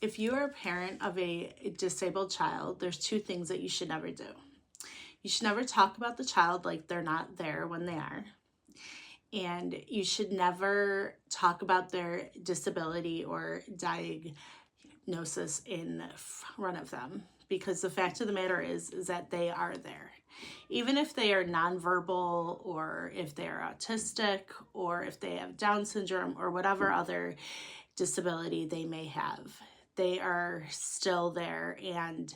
If you are a parent of a disabled child, there's two things that you should never do. You should never talk about the child like they're not there when they are. And you should never talk about their disability or diagnosis in front of them, because the fact of the matter is that they are there. Even if they are nonverbal, or if they are autistic, or if they have Down syndrome, or whatever other disability they may have, they are still there. And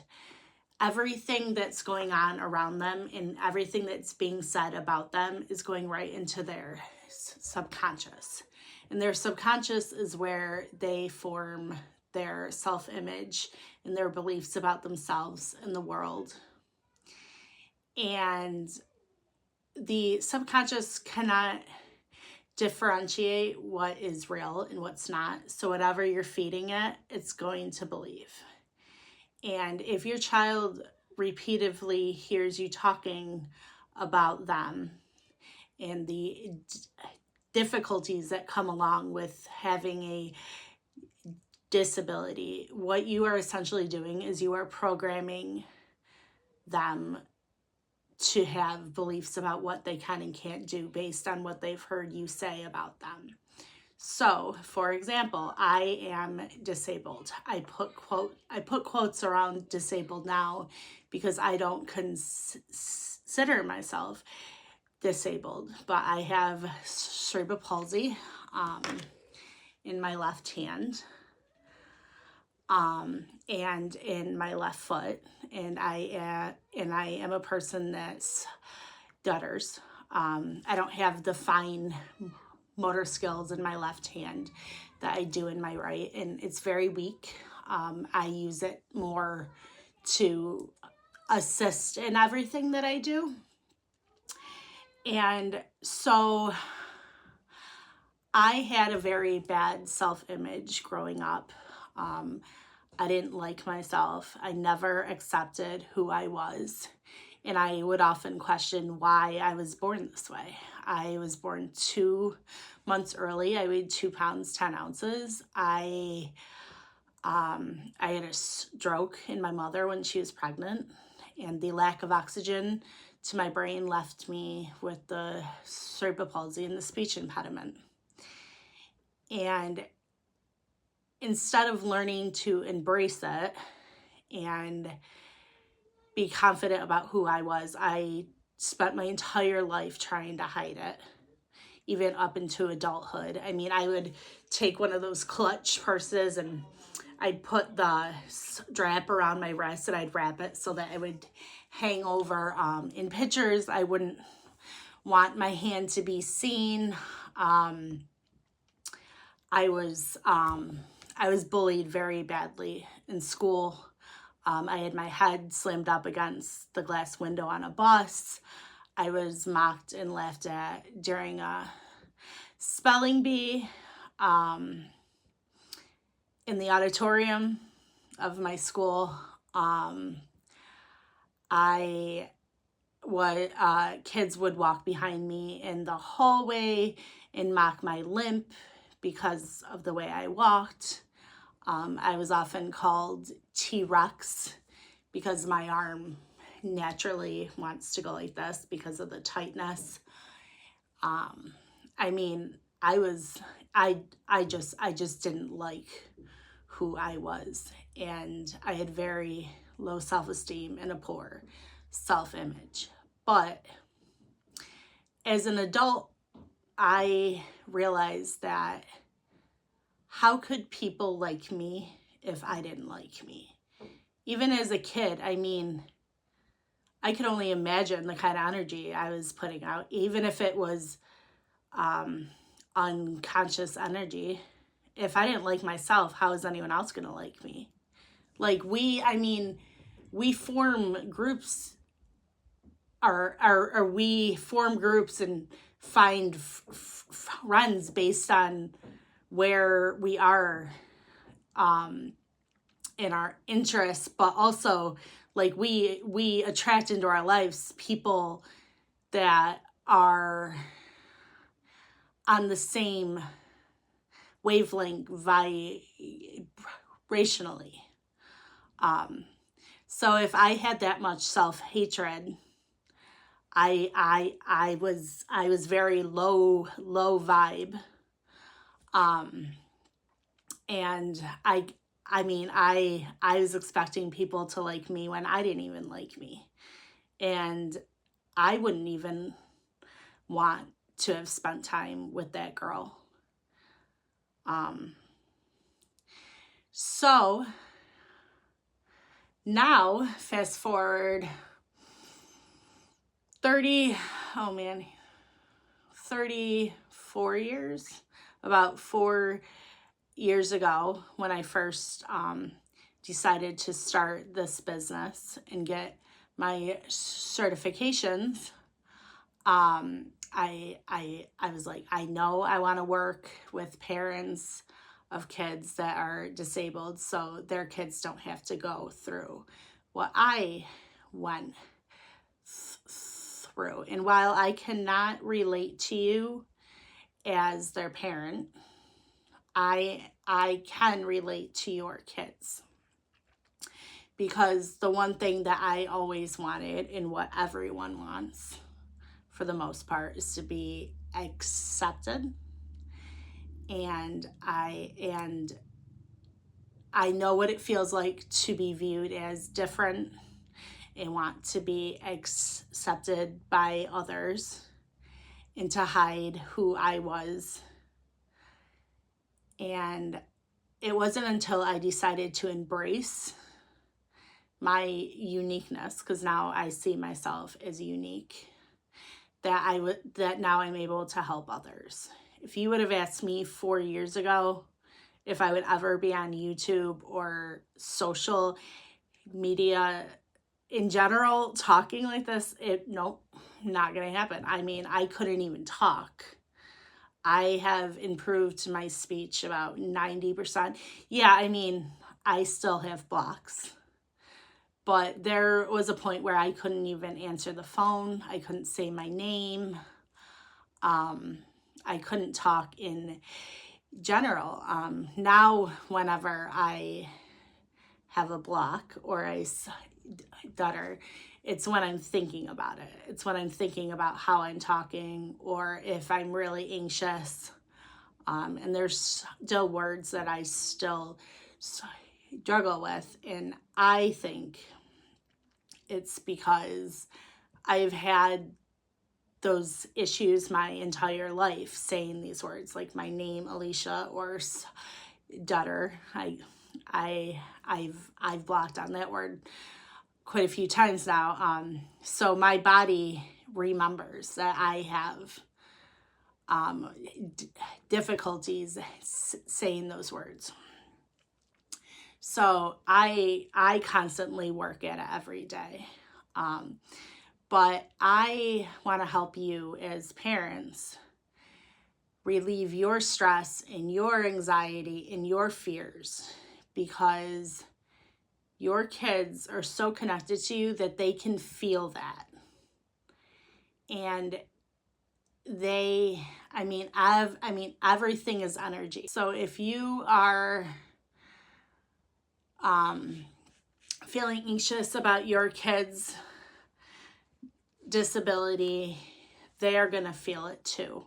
everything that's going on around them and everything that's being said about them is going right into their subconscious. And their subconscious is where they form their self-image and their beliefs about themselves and the world. And the subconscious cannot differentiate what is real and what's not. So whatever you're feeding it, it's going to believe. And if your child repeatedly hears you talking about them and the difficulties that come along with having a disability, what you are essentially doing is you are programming them to have beliefs about what they can and can't do based on what they've heard you say about them. So, for example, I am disabled. I put quotes around disabled now because I don't consider myself disabled, but I have cerebral palsy in my left hand and in my left foot, and I am a person that stutters. I don't have the fine motor skills in my left hand that I do in my right, and it's very weak. I use it more to assist in everything that I do. And so I had a very bad self-image growing up. I didn't like myself. I never accepted who I was. And I would often question why I was born this way. I was born 2 months early. I weighed 2 pounds, 10 ounces. I had a stroke in my mother when she was pregnant, and the lack of oxygen to my brain left me with the cerebral palsy and the speech impediment. And instead of learning to embrace it and be confident about who I was, I spent my entire life trying to hide it, even up into adulthood. I mean, I would take one of those clutch purses and I'd put the strap around my wrist and I'd wrap it so that it would hang over. In pictures, I wouldn't want my hand to be seen. I was bullied very badly in school. I had my head slammed up against the glass window on a bus. I was mocked and laughed at during a spelling bee in the auditorium of my school. Kids would walk behind me in the hallway and mock my limp because of the way I walked. I was often called T-Rex because my arm naturally wants to go like this because of the tightness. I mean, I just didn't like who I was, and I had very low self-esteem and a poor self-image. But as an adult, I realized that how could people like me if I didn't like me? Even as a kid, I mean, I could only imagine the kind of energy I was putting out, even if it was unconscious energy. If I didn't like myself, how is anyone else going to like me? Like we form groups, or we form groups and find friends based on where we are in our interests, but also like we attract into our lives people that are on the same wavelength rationally. So if I had that much self-hatred, I was very low vibe. And I was expecting people to like me when I didn't even like me. And I wouldn't even want to have spent time with that girl. So now fast forward 34 years, about 4 years ago when I first decided to start this business and get my certifications. I was like, I know I want to work with parents of kids that are disabled so their kids don't have to go through what I went through. And while I cannot relate to you as their parent, I can relate to your kids. Because the one thing that I always wanted, and what everyone wants for the most part, is to be accepted. And I know what it feels like to be viewed as different and want to be accepted by others and to hide who I was. And it wasn't until I decided to embrace my uniqueness, because now I see myself as unique, that now I'm able to help others. If you would have asked me 4 years ago if I would ever be on YouTube or social media in general talking like this, nope, not gonna happen. I mean, I couldn't even talk. I have improved my speech about 90%. Yeah, I mean, I still have blocks. But there was a point where I couldn't even answer the phone. I couldn't say my name. I couldn't talk in general. Now, whenever I have a block or I stutter, it's when I'm thinking about it. It's when I'm thinking about how I'm talking, or if I'm really anxious. And there's still words that I still struggle with. And I think it's because I've had those issues my entire life saying these words, like my name, Alicia, or stutter. I've blocked on that word quite a few times now. So my body remembers that I have difficulties saying those words. So I constantly work at it every day. But I want to help you as parents relieve your stress and your anxiety and your fears, because your kids are so connected to you that they can feel that. And everything is energy. So if you are feeling anxious about your kids' disability, they are going to feel it too.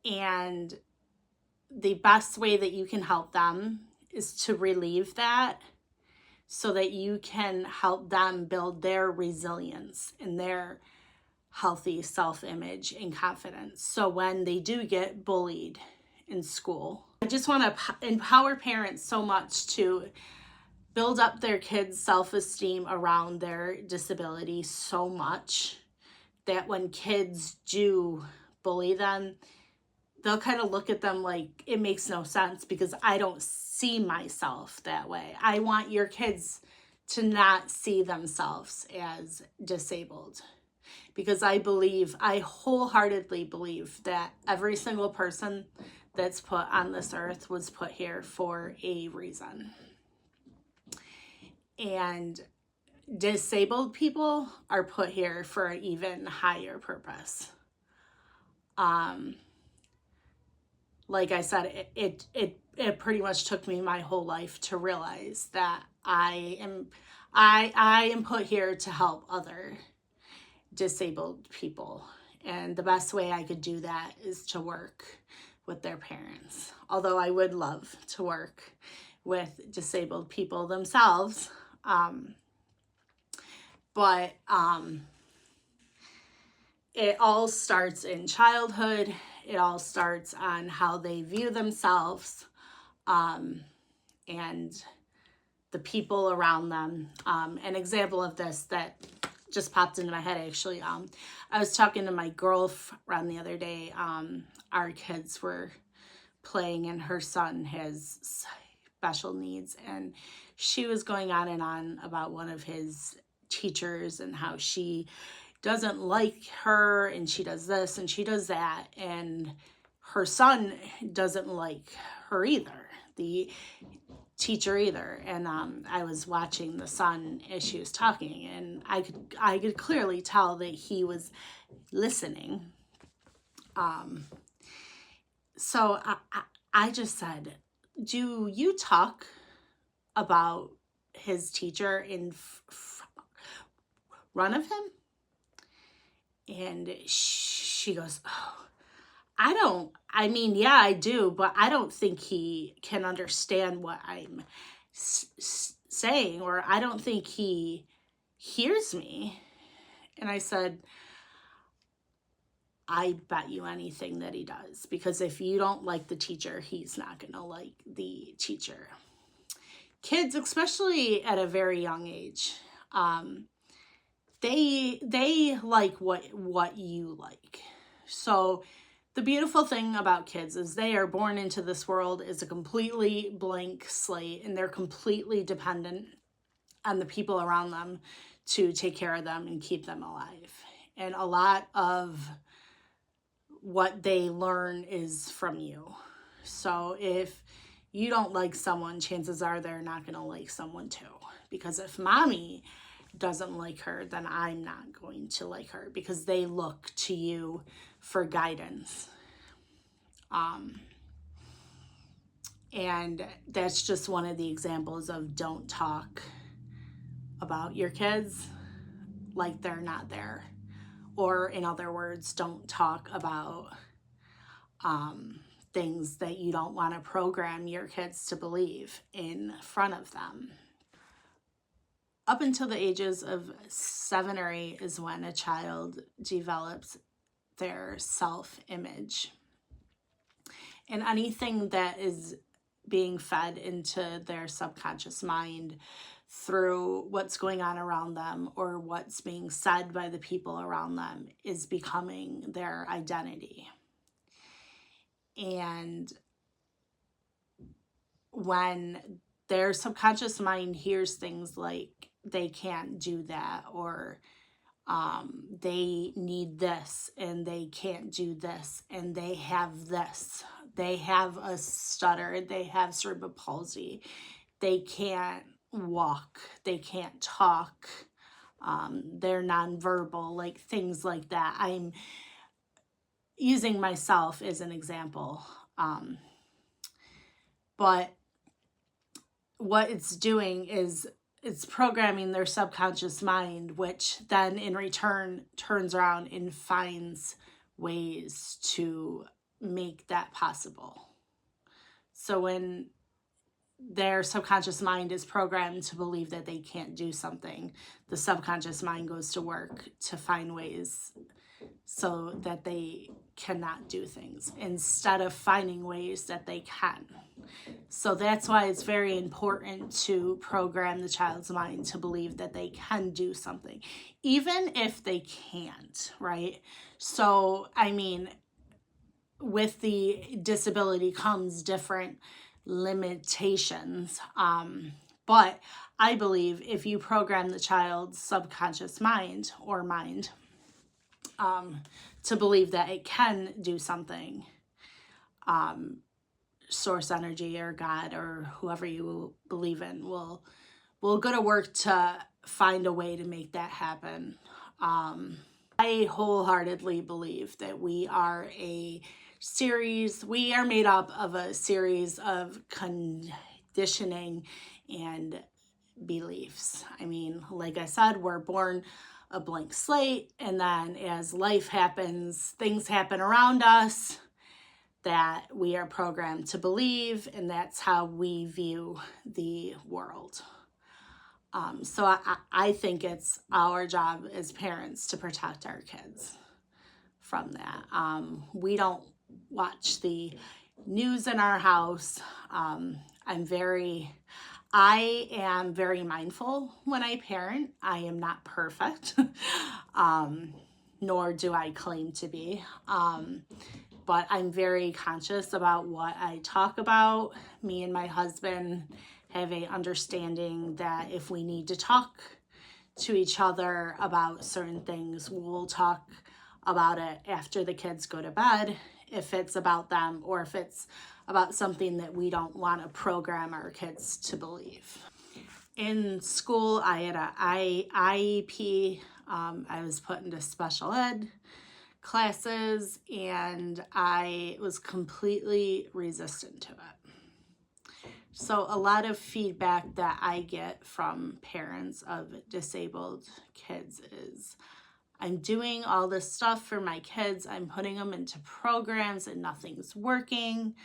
And the best way that you can help them is to relieve that, so that you can help them build their resilience and their healthy self-image and confidence. So when they do get bullied in school, I just want to empower parents so much to build up their kids' self-esteem around their disability so much that when kids do bully them, they'll kind of look at them like it makes no sense because I don't see myself that way. I want your kids to not see themselves as disabled, because I wholeheartedly believe that every single person that's put on this earth was put here for a reason. And disabled people are put here for an even higher purpose. Like I said, it it pretty much took me my whole life to realize that I am put here to help other disabled people. And the best way I could do that is to work with their parents. Although I would love to work with disabled people themselves. But it all starts in childhood. It all starts on how they view themselves, and the people around them. An example of this that just popped into my head, actually. I was talking to my girlfriend the other day. Our kids were playing, and her son has special needs, and she was going on and on about one of his teachers and how she doesn't like her, and she does this and she does that, and her son doesn't like her either, the teacher either. And I was watching the son as she was talking, and I could clearly tell that he was listening. So I just said, do you talk about his teacher in front of him? And she goes, oh, yeah, I do, but I don't think he can understand what I'm saying, or I don't think he hears me. And I said, I bet you anything that he does, because if you don't like the teacher, he's not going to like the teacher. Kids, especially at a very young age, they like what you like. So the beautiful thing about kids is they are born into this world as a completely blank slate, and they're completely dependent on the people around them to take care of them and keep them alive. And a lot of what they learn is from you. So if you don't like someone, chances are they're not going to like someone too. Because if mommy doesn't like her, then I'm not going to like her, because they look to you for guidance. And that's just one of the examples of don't talk about your kids like they're not there. Or in other words, don't talk about things that you don't want to program your kids to believe in front of them. Up until the ages of 7 or 8 is when a child develops their self-image. And anything that is being fed into their subconscious mind through what's going on around them or what's being said by the people around them is becoming their identity. And when their subconscious mind hears things like they can't do that, or they need this and they can't do this, and they have this, they have a stutter, they have cerebral palsy, they can't walk, they can't talk, they're nonverbal, like things like that. I'm using myself as an example. But what it's doing is it's programming their subconscious mind, which then in return turns around and finds ways to make that possible. So when their subconscious mind is programmed to believe that they can't do something, the subconscious mind goes to work to find ways so that they cannot do things instead of finding ways that they can. So that's why it's very important to program the child's mind to believe that they can do something, even if they can't, right? So, I mean, with the disability comes different limitations. But I believe if you program the child's subconscious mind or mind to believe that it can do something, source energy or God or whoever you believe in will go to work to find a way to make that happen. I wholeheartedly believe that we are a series. We are made up of a series of conditioning and beliefs. I mean, like I said, we're born a blank slate, and then as life happens, things happen around us that we are programmed to believe, and that's how we view the world. So I think it's our job as parents to protect our kids from that. We don't watch the news in our house. I am very mindful when I parent. I am not perfect, nor do I claim to be. But I'm very conscious about what I talk about. Me and my husband have a understanding that if we need to talk to each other about certain things, we'll talk about it after the kids go to bed, if it's about them or if it's about something that we don't want to program our kids to believe. In school, I had an IEP. I was put into special ed classes, and I was completely resistant to it. So a lot of feedback that I get from parents of disabled kids is, I'm doing all this stuff for my kids, I'm putting them into programs and nothing's working.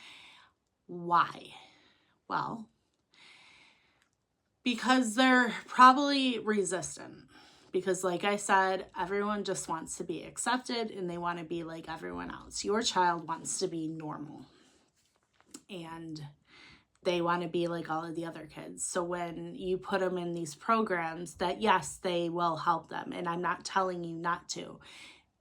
Why? Well, because they're probably resistant. Because like I said, everyone just wants to be accepted and they want to be like everyone else. Your child wants to be normal. And they want to be like all of the other kids. So when you put them in these programs that, yes, they will help them, and I'm not telling you not to,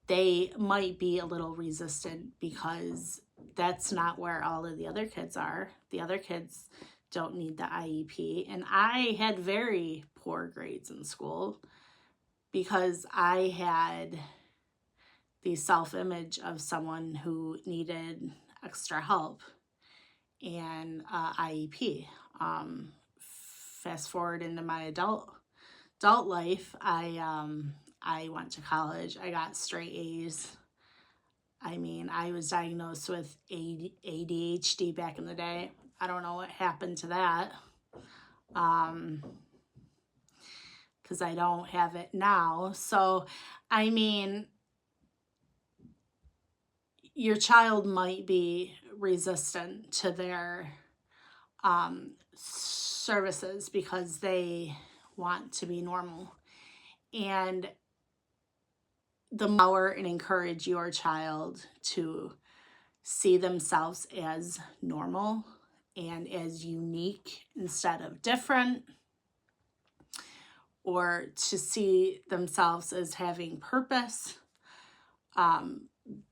they might be a little resistant because that's not where all of the other kids are. The other kids don't need the IEP. And I had very poor grades in school because I had the self-image of someone who needed extra help and IEP. Fast forward into my adult life, I went to college. I got straight A's. I mean, I was diagnosed with ADHD back in the day. I don't know what happened to that. Because I don't have it now. So, I mean, your child might be resistant to their services because they want to be normal. And the power and encourage your child to see themselves as normal and as unique instead of different, or to see themselves as having purpose,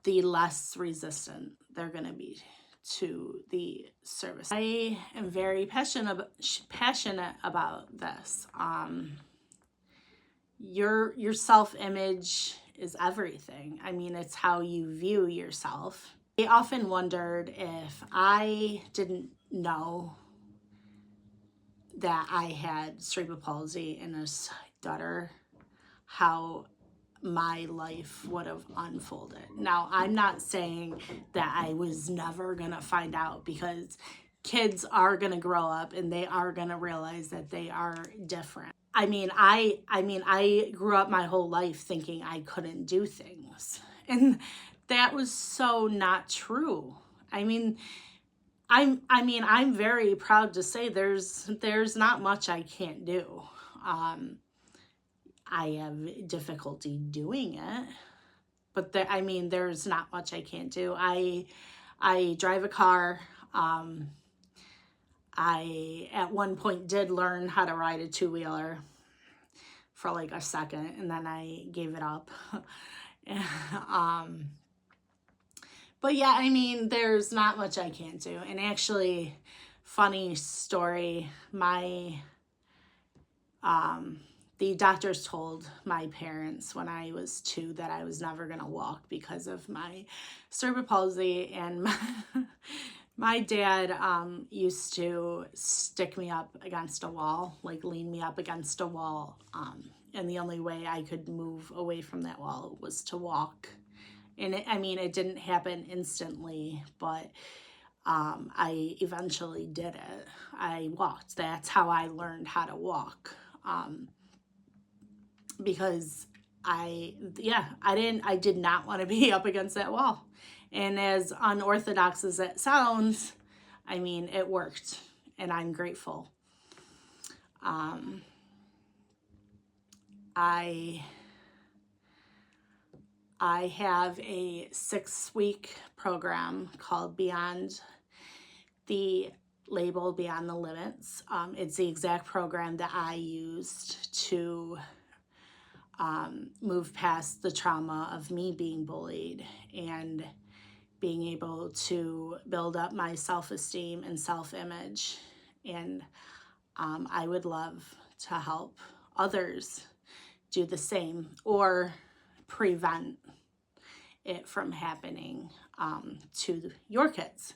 the less resistant they're going to be to the service. I am very passionate about this. Your self-image is everything. I mean, it's how you view yourself. I often wondered if I didn't know that I had cerebral palsy and a stutter, how my life would have unfolded. Now, I'm not saying that I was never going to find out, because kids are going to grow up and they are going to realize that they are different. I mean, I grew up my whole life thinking I couldn't do things. And that was so not true. I'm very proud to say there's not much I can't do. I have difficulty doing it, but there's not much I can't do. I drive a car. I at one point did learn how to ride a two-wheeler for like a second, and then I gave it up. But yeah, I mean, there's not much I can't do. And actually, funny story, the doctors told my parents when I was 2 that I was never going to walk because of my cerebral palsy. And my dad used to stick me up against a wall, like lean me up against a wall. And the only way I could move away from that wall was to walk. And I mean, it didn't happen instantly, but I eventually did it. I walked. That's how I learned how to walk. Because I did not want to be up against that wall. And as unorthodox as it sounds, I mean, it worked, and I'm grateful. I I have a 6-week program called Beyond the Label, Beyond the Limits. It's the exact program that I used to move past the trauma of me being bullied and being able to build up my self-esteem and self-image. And I would love to help others do the same or prevent it from happening to your kids.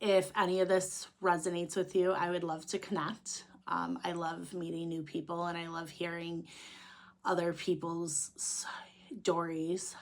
If any of this resonates with you, I would love to connect. I love meeting new people, and I love hearing other people's stories.